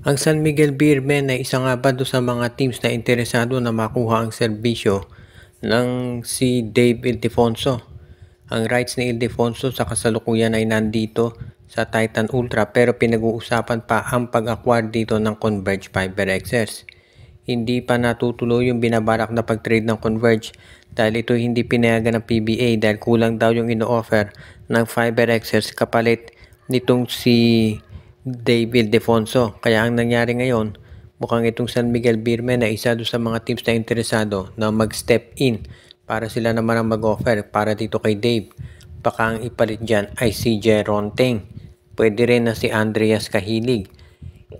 Ang San Miguel Beermen ay isa nga ba doon sa mga teams na interesado na makuha ang serbisyo ng si Dave Ildefonso. Ang rights ni Ildefonso sa kasalukuyan ay nandito sa Titan Ultra pero pinag-uusapan pa ang pag-acquire dito ng Converge Fiber Access. Hindi pa natutuloy yung binabalak na pag-trade ng Converge dahil ito hindi pinayagan ng PBA dahil kulang daw yung ino-offer ng Fiber Access kapalit nitong si Dave Ildefonso. Kaya ang nangyari ngayon, mukhang itong San Miguel Beermen ay isa doon sa mga teams na interesado na mag-step in para sila naman ang mag-offer para dito kay Dave. Baka ang ipalit dyan ay si Jeronteng. Pwede rin na si Andreas Kahilig.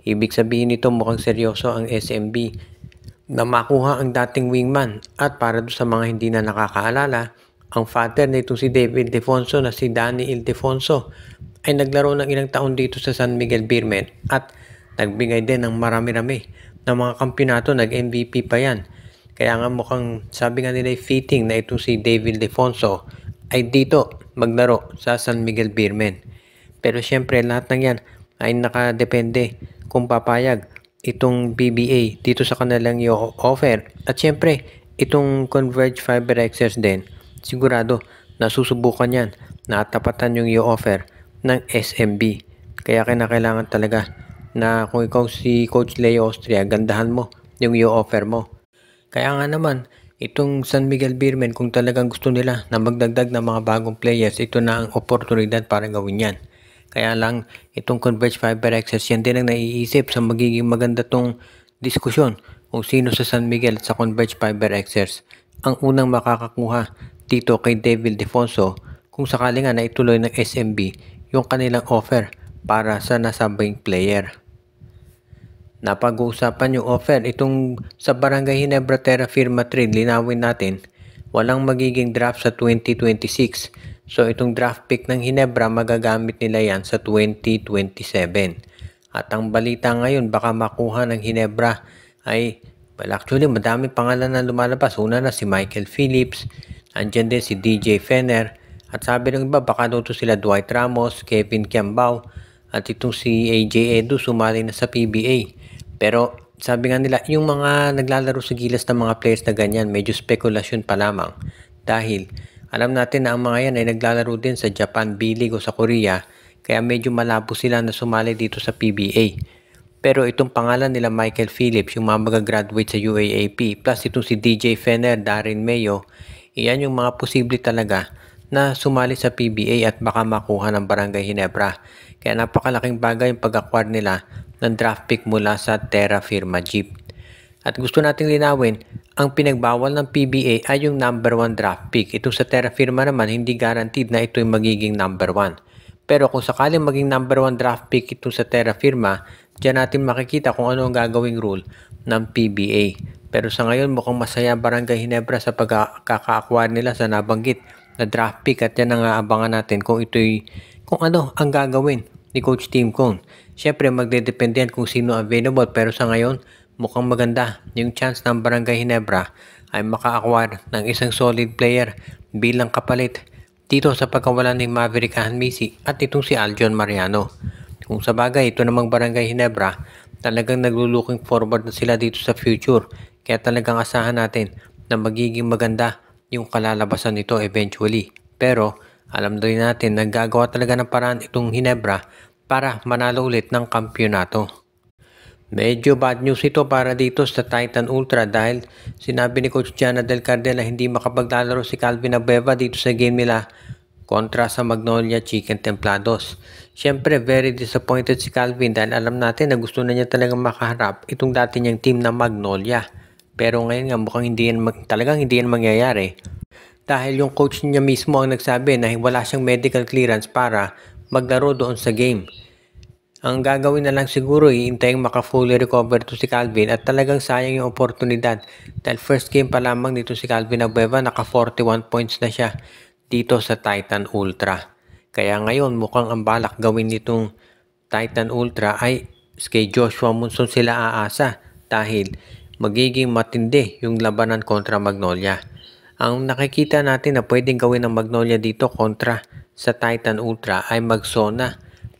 Ibig sabihin nito mukhang seryoso ang SMB na makuha ang dating wingman. At para doon sa mga hindi na nakakaalala, ang father nitong si Dave Ildefonso na si Danny Ildefonso ay naglaro ng ilang taon dito sa San Miguel Beermen at nagbigay din ng marami-rami ng mga kampyonato, nag-MVP pa yan. Kaya nga mukhang sabi nga nila fitting na itong si Dave Ildefonso ay dito maglaro sa San Miguel Beermen. Pero syempre lahat ng yan ay nakadepende kung papayag itong PBA dito sa kanilang i-offer. At syempre itong Converge Fiber Access din, sigurado na susubukan yan na tapatan yung i-offer ng SMB. Kaya kinakailangan talaga na kung ikaw si Coach Leo Austria, gandahan mo yung i-offer mo. Kaya nga naman, itong San Miguel Beermen, kung talagang gusto nila na magdagdag ng mga bagong players, ito na ang oportunidad para gawin yan. Kaya lang, itong Converge Fiber Access, yan din ang naiisip sa magiging maganda tong diskusyon kung sino sa San Miguel at sa Converge Fiber Access ang unang makakakuha dito kay Dave Ildefonso kung sakali nga na ituloy ng SMB yung kanilang offer para sa nasabing player. Napag-uusapan yung offer. Itong sa Barangay Ginebra Terra Firma Trade, linawin natin, walang magiging draft sa 2026. So itong draft pick ng Ginebra, magagamit nila yan sa 2027. At ang balita ngayon, baka makuha ng Ginebra ay, well actually madaming pangalan na lumalabas. Una na si Michael Phillips, andyan din si DJ Fenner, at sabi ng iba, baka daw to sila Dwight Ramos, Kevin Kiambao, at itong si AJ Edu sumali na sa PBA. Pero sabi nga nila, yung mga naglalaro sa gilas ng mga players na ganyan, medyo spekulasyon pa lamang. Dahil alam natin na ang mga yan ay naglalaro din sa Japan B-League o sa Korea, kaya medyo malabo sila na sumali dito sa PBA. Pero itong pangalan nila Michael Phillips, yung mga magagraduate sa UAAP, plus itong si DJ Fenner, Darren Mayo, iyan yung mga posible talaga na sumali sa PBA at baka makuha ng Barangay Ginebra. Kaya napakalaking bagay yung pag-acquire nila ng draft pick mula sa Terra Firma Jeep. At gusto nating linawin, ang pinagbawal ng PBA ay yung number 1 draft pick. Ito sa Terra Firma naman, hindi guaranteed na ito yung magiging number 1. Pero kung sakaling maging number 1 draft pick ito sa Terra Firma, diyan natin makikita kung ano ang gagawing rule ng PBA. Pero sa ngayon mukhang masaya Barangay Ginebra sa pagkaka-acquire nila sa nabanggit na draft pick at yan ang aabangan natin kung ano ang gagawin ni Coach Tim Cone. Siyempre magdedepende yan kung sino available pero sa ngayon mukhang maganda yung chance ng Barangay Ginebra ay maka-acquire ng isang solid player bilang kapalit dito sa pagkawala ni Maverick Hanmisi at itong si Aljon Mariano. Kung sa bagay ito namang Barangay Ginebra talagang naglo-looking forward na sila dito sa future kaya talagang asahan natin na magiging maganda yung kalalabasan nito eventually. Pero alam din natin naggagawa talaga ng paraan itong Ginebra para manalo ulit ng kampyonato. Medyo bad news ito para dito sa Titan Ultra dahil sinabi ni Coach Jana Del Cardel na hindi makapaglalaro si Calvin Abeba dito sa game nila kontra sa Magnolia Chicken Templados. Siyempre very disappointed si Calvin dahil alam natin na gusto na niya talagang makaharap itong dati niyang team na Magnolia. Pero ngayon nga mukhang talagang hindi yan mangyayari. Dahil yung coach niya mismo ang nagsabi na wala siyang medical clearance para maglaro doon sa game. Ang gagawin na lang siguro iintayang maka-fully recover to si Calvin at talagang sayang yung oportunidad dahil first game pa lamang dito si Calvin Abeba naka 41 points na siya dito sa Titan Ultra. Kaya ngayon mukhang ang balak gawin nitong Titan Ultra ay kay Joshua Monson sila aasa dahil magiging matindi yung labanan kontra Magnolia. Ang nakikita natin na pwedeng gawin ng Magnolia dito kontra sa Titan Ultra ay mag-zona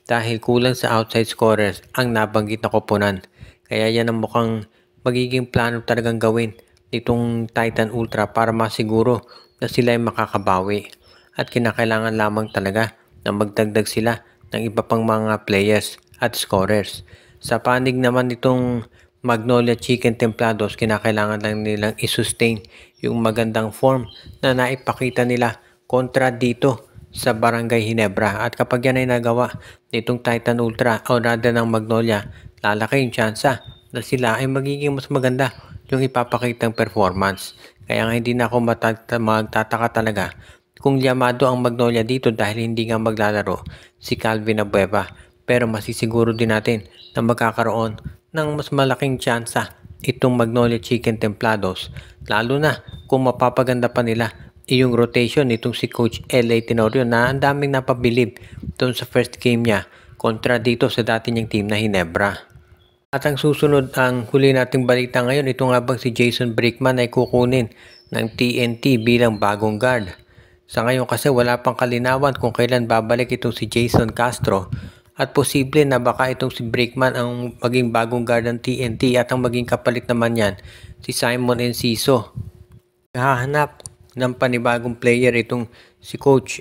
dahil kulang sa outside scorers ang nabanggit na koponan. Kaya yan ang mukhang magiging plano talagang gawin nitong Titan Ultra para masiguro na sila ay makakabawi. At kinakailangan lamang talaga na magdagdag sila ng iba pang mga players at scorers. Sa panig naman nitong Magnolia Chicken Templados, kinakailangan lang nilang isustain yung magandang form na naipakita nila kontra dito sa Barangay Ginebra. At kapag yan ay nagawa nitong Titan Ultra o rather ng Magnolia, lalaki yung tsansa na sila ay magiging mas maganda yung ipapakitang performance. Kaya nga hindi na ako magtataka talaga kung llamado ang Magnolia dito dahil hindi nga maglalaro si Calvin Abueva. Pero masisiguro din natin na magkakaroon ng mas malaking tsansa itong Magnolia Chicken Templados, lalo na kung mapapaganda pa nila yung rotation nitong si Coach L.A. Tenorio na ang daming napabilib doon sa first game niya kontra dito sa dati niyang team na Ginebra. At ang susunod, ang huli nating balita ngayon, ito nga bang si Jason Brickman ay kukunin ng TNT bilang bagong guard. Sa ngayon kasi wala pang kalinawan kung kailan babalik itong si Jason Castro at posible na baka itong si Brickman ang maging bagong guard ng TNT at ang maging kapalit naman yan si Simon Enciso. Hahanap ng panibagong player itong si Coach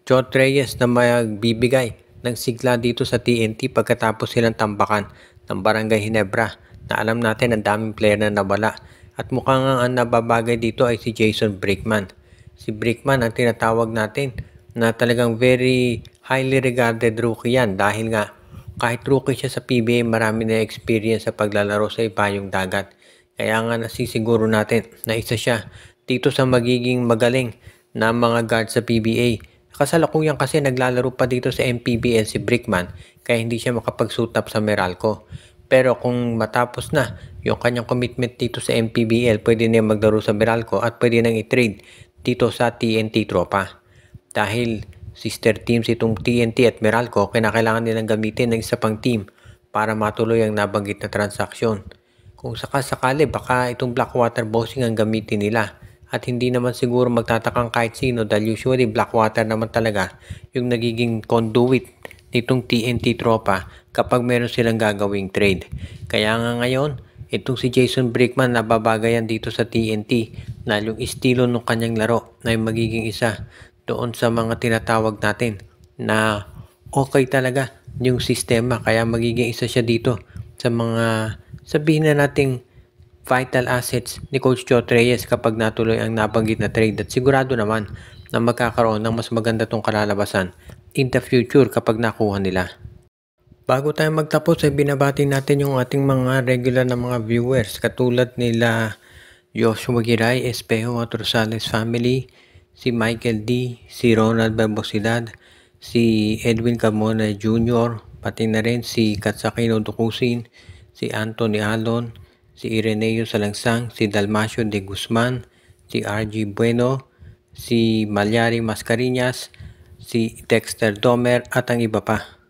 Joe Reyes na magbibigay ng sigla dito sa TNT pagkatapos silang tambakan ng Barangay Ginebra na alam natin ang daming player na nawala at mukhang ang nababagay dito ay si Jason Brickman. Si Brickman ang tinatawag natin na talagang very highly regarded rookie yan dahil nga kahit rookie siya sa PBA marami na experience sa paglalaro sa ibayong dagat. Kaya nga nasisiguro natin na isa siya dito sa magiging magaling na mga guard sa PBA. Kasalukuyan kasi naglalaro pa dito sa MPBL si Brickman kaya hindi siya makapag-suit up sa Meralco. Pero kung matapos na yung kanyang commitment dito sa MPBL, pwede niya maglaro sa Meralco at pwede nang i-trade dito sa TNT Tropa. Dahil sister teams itong TNT at Meralco, kinakailangan nilang gamitin ng isa pang team para matuloy ang nabanggit na transaksyon. Kung sakasakali baka itong Blackwater Bossing ang gamitin nila. At hindi naman siguro magtatakang kahit sino dahil usually Blackwater naman talaga yung nagiging conduit nitong TNT Tropa kapag meron silang gagawing trade. Kaya nga ngayon, itong si Jason Brickman nababagayan dito sa TNT na yung estilo ng kanyang laro na yung magiging isa doon sa mga tinatawag natin na okay talaga yung sistema. Kaya magiging isa siya dito sa mga sabihin na nating vital assets ni Coach Joe Reyes kapag natuloy ang nabanggit na trade at sigurado naman na magkakaroon ng mas maganda tong kalalabasan in the future kapag nakuha nila. Bago tayo magtapos ay binabati natin yung ating mga regular na mga viewers katulad nila Joshua Giray, Espejo at Rosales family, si Michael D, si Ronald Barbosidad, si Edwin Carmona Jr., pati na rin si Katsakino Dukusin, si Anthony Alon, si Ireneo Salangsang, si Dalmacio de Guzman, si RG Bueno, si Malyari Mascariñas, si Dexter Domer at ang iba pa.